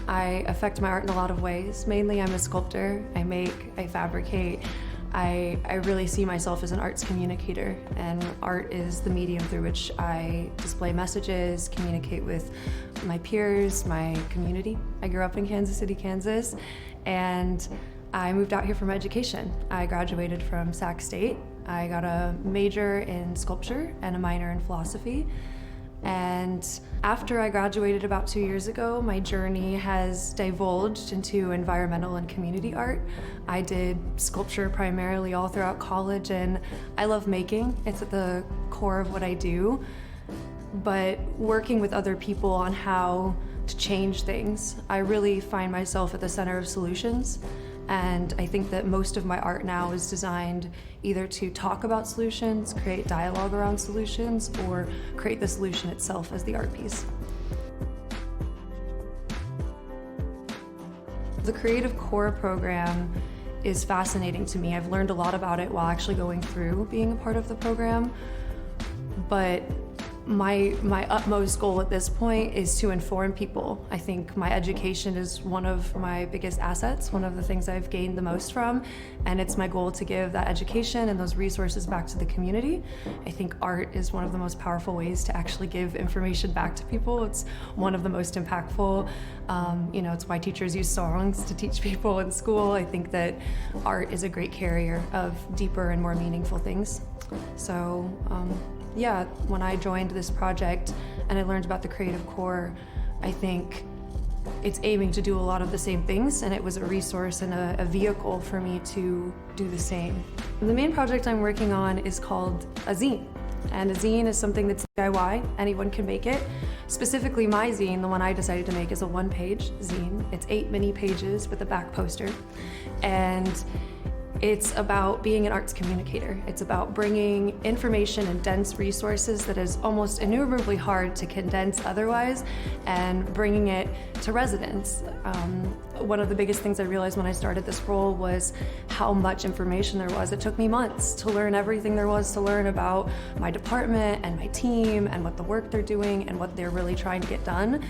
I affect my art in a lot of ways. Mainly I'm a sculptor. I make, I fabricate. I really see myself as an arts communicator, and art is the medium through which I display messages, communicate with my peers, my community. I grew up in Kansas City, Kansas, and I moved out here for my education. I graduated from Sac State. I got a major in sculpture and a minor in philosophy. And after I graduated about 2 years ago, my journey has divulged into environmental and community art. I did sculpture primarily all throughout college, and I love making. It's at the core of what I do. But working with other people on how to change things, I really find myself at the center of solutions. And I think that most of my art now is designed either to talk about solutions, create dialogue around solutions, or create the solution itself as the art piece. The Creative Core program is fascinating to me. I've learned a lot about it while actually going through being a part of the program. But my utmost goal at this point is to inform people. I think my education is one of my biggest assets, one of the things I've gained the most from, and it's my goal to give that education and those resources back to the community. I think art is one of the most powerful ways to actually give information back to people. It's one of the most impactful. It's why teachers use songs to teach people in school. I think that art is a great carrier of deeper and more meaningful things. So, yeah, when I joined this project and I learned about the Creative Core, I think it's aiming to do a lot of the same things, and it was a resource and a vehicle for me to do the same. And the main project I'm working on is called a zine. And a zine is something that's DIY, anyone can make it. Specifically my zine, the one I decided to make, is a one-page zine. It's 8 mini pages with a back poster. And it's about being an arts communicator. It's about bringing information and dense resources that is almost innumerably hard to condense otherwise, and bringing it to residents. One of the biggest things I realized when I started this role was how much information there was. It took me months to learn everything there was to learn about my department and my team and what the work they're doing and what they're really trying to get done.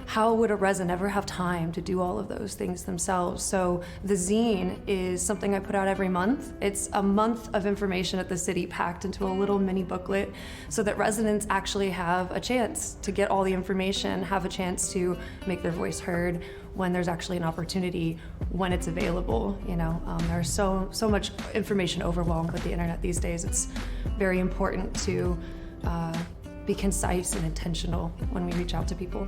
How would a resident ever have time to do all of those things themselves? So the zine is something I put out every month. It's a month of information at the city packed into a little mini booklet so that residents actually have a chance to get all the information, have a chance to make their voice heard when there's actually an opportunity, when it's available. There's so much information overwhelmed with the internet these days. It's very important to be concise and intentional when we reach out to people.